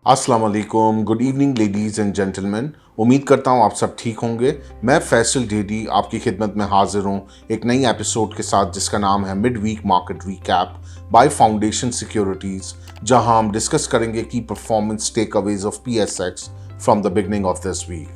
अस्सलाम वालेकुम, good evening ladies and gentleman. उम्मीद करता हूँ आप सब ठीक होंगे। मैं फैसल डेडी आपकी खिदमत में हाजिर हूँ एक नई एपिसोड के साथ जिसका नाम है mid week market recap by Foundation Securities, जहां हम डिस्कस करेंगे की performance take aways of PSX from the beginning of this week.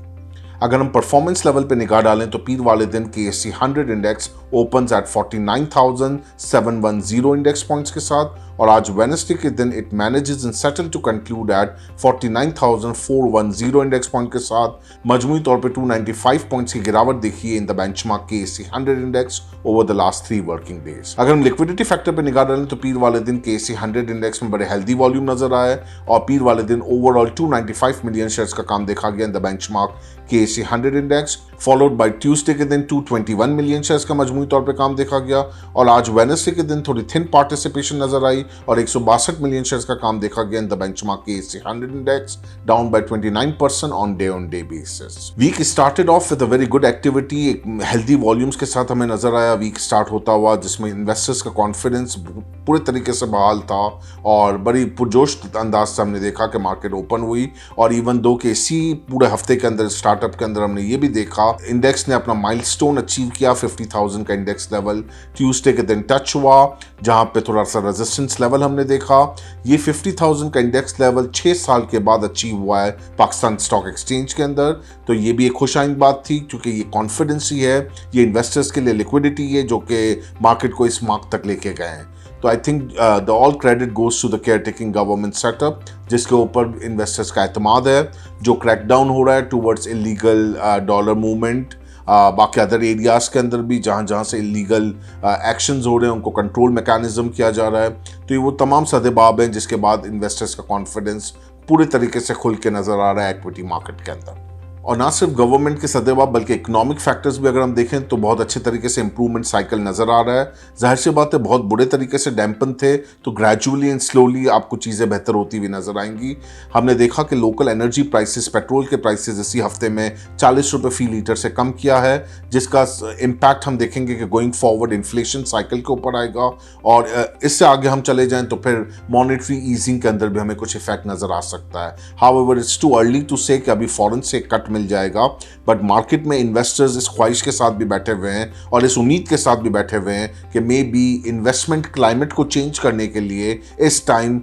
अगर हम परफॉर्मेंस लेवल पे निगाह डालें तो पीर वाले दिन KSE 100 index opens at 49,710 index points के साथ, और आज वेडनेसडे के दिन it manages and settle to conclude at 49,410 index point के साथ। मजमूई तौर पे 295 पॉइंट्स की गिरावट देखी है इन the benchmark KSE 100 index over the last 3 working days. अगर हम लिक्विडिटी फैक्टर पे निगाह डालें तो पीर वाले दिन KSE 100 इंडेक्स में बड़े हेल्दी वॉल्यूम नजर आए और पीर वाले दिन ओवरऑल 295 मिलियन शेयर्स का काम देखा गया in the benchmark KSE 100 index, followed by Tuesday के दिन 221 मिलियन शेयर्स का मजमूई तौर पे काम देखा गया, और आज वेडनेसडे के दिन थोड़ी थिन पार्टिसिपेशन नजर आई और 162 मिलियन शेयर्स का काम देखा गया in the benchmark KSE 100 index, down by 29% on day basis. Week started off with a very good activity, एक हेल्दी वॉल्यूम्स के साथ हमें नजर आया वीक स्टार्ट होता हुआ, जिसमें इन्वेस्टर्स का कॉन्फिडेंस पूरे तरीके से बहाल था और बड़ी पुरजोश अंदाज से हमने देखा कि मार्केट ओपन हुई। और इवन दो के इसी पूरे हफ्ते के अंदर स्टार्टअप के अंदर हमने ये भी देखा इंडेक्स ने अपना माइलस्टोन अचीव किया 50,000 का इंडेक्स लेवल ट्यूसडे के दिन टच हुआ, जहां पे थोड़ा सा रेजिस्टेंस लेवल हमने देखा। ये 50,000 का इंडेक्स लेवल 6 साल के बाद अचीव हुआ है पाकिस्तान स्टॉक एक्सचेंज के अंदर, तो ये भी एक खुशाइंद बात थी क्योंकि ये कॉन्फिडेंस ही है, ये इन्वेस्टर्स के लिए लिक्विडिटी है जो कि मार्केट को इस मार्क तक लेके गए हैं। तो I think the all credit goes to the care taking government setup, जिसके ऊपर इन्वेस्टर्स का एतमाद है। जो क्रैकडाउन हो रहा है टूवर्ड्स इलीगल डॉलर मूवमेंट, बाकी अदर एरियाज के अंदर भी जहाँ जहाँ से इलीगल एक्शंस हो रहे हैं उनको कंट्रोल मैकेनिज्म किया जा रहा है, तो ये वो तमाम सदेबाब हैं जिसके बाद इन्वेस्टर्स का कॉन्फिडेंस पूरे तरीके से खुल के नजर आ रहा है एक्विटी मार्केट के अंदर। और ना सिर्फ गवर्नमेंट के सदेबाब बल्कि इकोनॉमिक फैक्टर्स भी अगर हम देखें तो बहुत अच्छे तरीके से इंप्रूवमेंट साइकिल नजर आ रहा है। जाहिर सी बात है बहुत बुरे तरीके से डैम्पन थे, तो ग्रेजुअली एंड स्लोली आपको चीज़ें बेहतर होती हुई नजर आएंगी। हमने देखा कि लोकल एनर्जी प्राइसेस, पेट्रोल के प्राइसेस इसी हफ्ते में 40 रुपये फी लीटर से कम किया है, जिसका इम्पैक्ट हम देखेंगे कि गोइंग फॉरवर्ड इन्फ्लेशन साइकिल के ऊपर आएगा, और इससे आगे हम चले जाएं तो फिर मॉनेटरी ईजिंग के अंदर भी हमें कुछ इफेक्ट नजर आ सकता है। However it's too early to say कि अभी फॉरेन से कट मिल जाएगा, बट मार्केट में इन्वेस्टर्स इस ख्वाहिश के साथ भी बैठे हुए हैं और इस उम्मीद के साथ भी बैठे हुए हैं कि मे बी इन्वेस्टमेंट क्लाइमेट को चेंज करने के लिए इस टाइम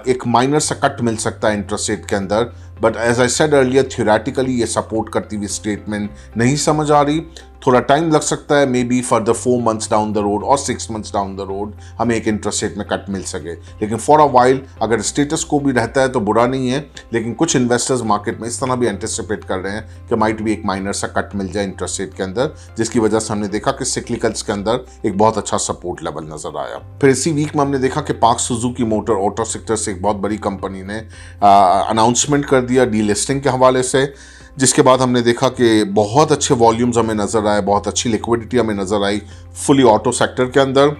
एक माइनर सा कट मिल सकता है इंटरेस्ट रेट के अंदर। But as I said earlier, theoretically ये सपोर्ट करती हुई स्टेटमेंट नहीं समझ आ रही। थोड़ा टाइम लग सकता है, may be further 4 months down the road और 6 months डाउन द रोड हमें एक इंटरेस्ट रेट में कट मिल सके, लेकिन फॉर अ वाइल अगर स्टेटस को भी रहता है तो बुरा नहीं है। लेकिन कुछ इन्वेस्टर्स मार्केट में इस तरह भी एंटिसिपेट कर रहे हैं कि माइट भी एक माइनर सा कट मिल जाए इंटरेस्ट रेट के अंदर, जिसकी वजह से हमने देखा कि सिक्लिकल्स के अंदर एक बहुत अच्छा सपोर्ट लेवल नजर आया। फिर इसी वीक में हमने देखा कि park Suzuki motor auto sector से एक बहुत बड़ी कंपनी ने अनाउंसमेंट कर दिया डीलिस्टिंग के हवाले से, जिसके बाद हमने देखा कि बहुत अच्छे वॉल्यूम्स हमें नज़र आए, बहुत अच्छी लिक्विडिटी हमें नज़र आई फुली ऑटो सेक्टर के अंदर।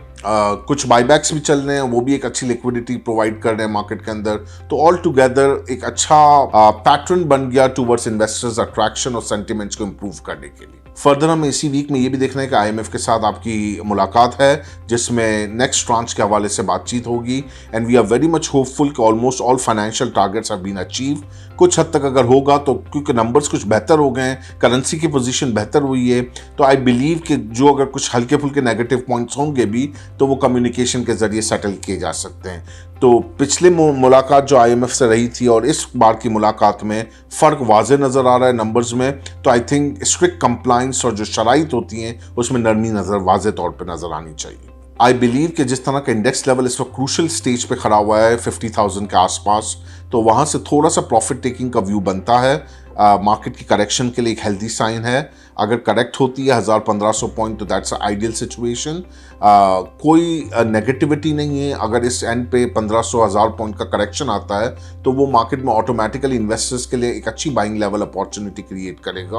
कुछ बाईबैक्स भी चल रहे हैं, वो भी एक अच्छी लिक्विडिटी प्रोवाइड कर रहे हैं मार्केट के अंदर। तो ऑल टुगेदर एक अच्छा पैटर्न बन गया टूवर्ड्स इन्वेस्टर्स अट्रैक्शन और सेंटिमेंट्स को इम्प्रूव करने के लिए। फर्दर हमें इसी वीक में ये भी देखना है कि IMF के साथ आपकी मुलाकात है, जिसमें नेक्स्ट ट्रांच के हवाले से बातचीत होगी, and we are very much hopeful कि almost all financial targets have been achieve. कुछ हद तक अगर होगा तो क्योंकि नंबर्स कुछ बेहतर हो गए हैं, करेंसी की पोजीशन बेहतर हुई है, तो आई बिलीव कि जो अगर कुछ हल्के फुल्के नेगेटिव पॉइंट्स होंगे भी तो वो कम्युनिकेशन के जरिए सेटल किए जा सकते हैं। तो पिछले मुलाकात जो IMF से रही थी और इस बार की मुलाकात में फ़र्क वाज़े नज़र आ रहा है नंबर्स में, तो आई थिंक स्ट्रिक्ट कंप्लाइंस और जो शराइत होती हैं उसमें नरमी नज़र वाज़े तौर पर नज़र आनी चाहिए। आई बिलीव कि जिस तरह का इंडेक्स लेवल इस वक्त क्रूशल स्टेज पे खड़ा हुआ है 50,000 के आसपास, तो वहाँ से थोड़ा सा प्रॉफिट टेकिंग का व्यू बनता है। मार्केट की करेक्शन के लिए एक हेल्दी साइन है। अगर करेक्ट होती है 1000-1500 पॉइंट तो दैट्स आइडियल सिचुएशन। कोई नेगेटिविटी नहीं है। अगर इस एंड पे 1500-1000 पॉइंट का करेक्शन आता है तो वो मार्केट में ऑटोमेटिकली इन्वेस्टर्स के लिए एक अच्छी बाइंग लेवल अपॉर्चुनिटी क्रिएट करेगा।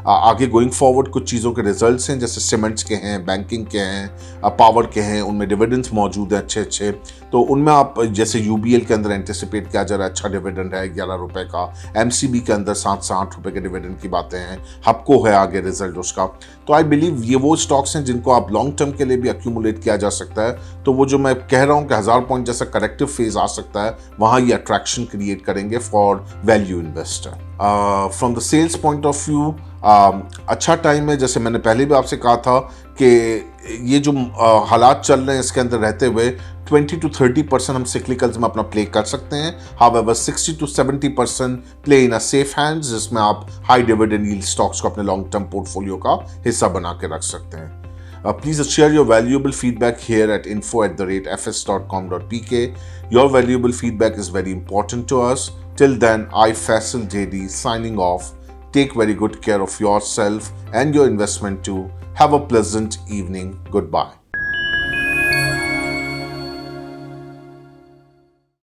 आगे गोइंग फॉरवर्ड कुछ चीज़ों के रिजल्ट्स हैं, जैसे सीमेंट्स के हैं, बैंकिंग के हैं, पावर के हैं, उनमें डिविडेंड्स मौजूद हैं अच्छे अच्छे, तो उनमें आप जैसे UBL के अंदर एंटिसिपेट किया जा रहा है अच्छा डिविडेंड है 11 रुपए का, MCB के अंदर 7 से 8 रुपए के डिविडेंड की बातें हैं, हबको है आगे देंगे रिजल्ट उसका। तो आई बिलीव ये वो स्टॉक्स हैं जिनको आप लॉन्ग टर्म के लिए भी अक्यूमुलेट किया जा सकता है। तो वो जो मैं कह रहा हूँ कि 1000 पॉइंट जैसा करेक्टिव फेज आ सकता है, वहाँ ये अट्रैक्शन क्रिएट करेंगे for value investor. From the sales point of view अच्छा टाइम है, जैसे मैंने पहले भी आपसे कहा था कि ये जो हालात चल रहे हैं इसके अंदर रहते हुए 20 to 30% हम सिक्लिकल्स में अपना प्ले कर सकते हैं। However 60 to 70% play in a safe hands, जिसमें आप हाई डिविडेंड यील्ड स्टॉक्स को अपने लॉन्ग टर्म पोर्टफोलियो का हिस्सा बना के रख सकते हैं। Please share your valuable feedback here at info@fs.com.pk. Your valuable feedback is very important to us. Till then, I Faisal JD signing off. Take very good care of yourself and your investment too. Have a pleasant evening. Goodbye.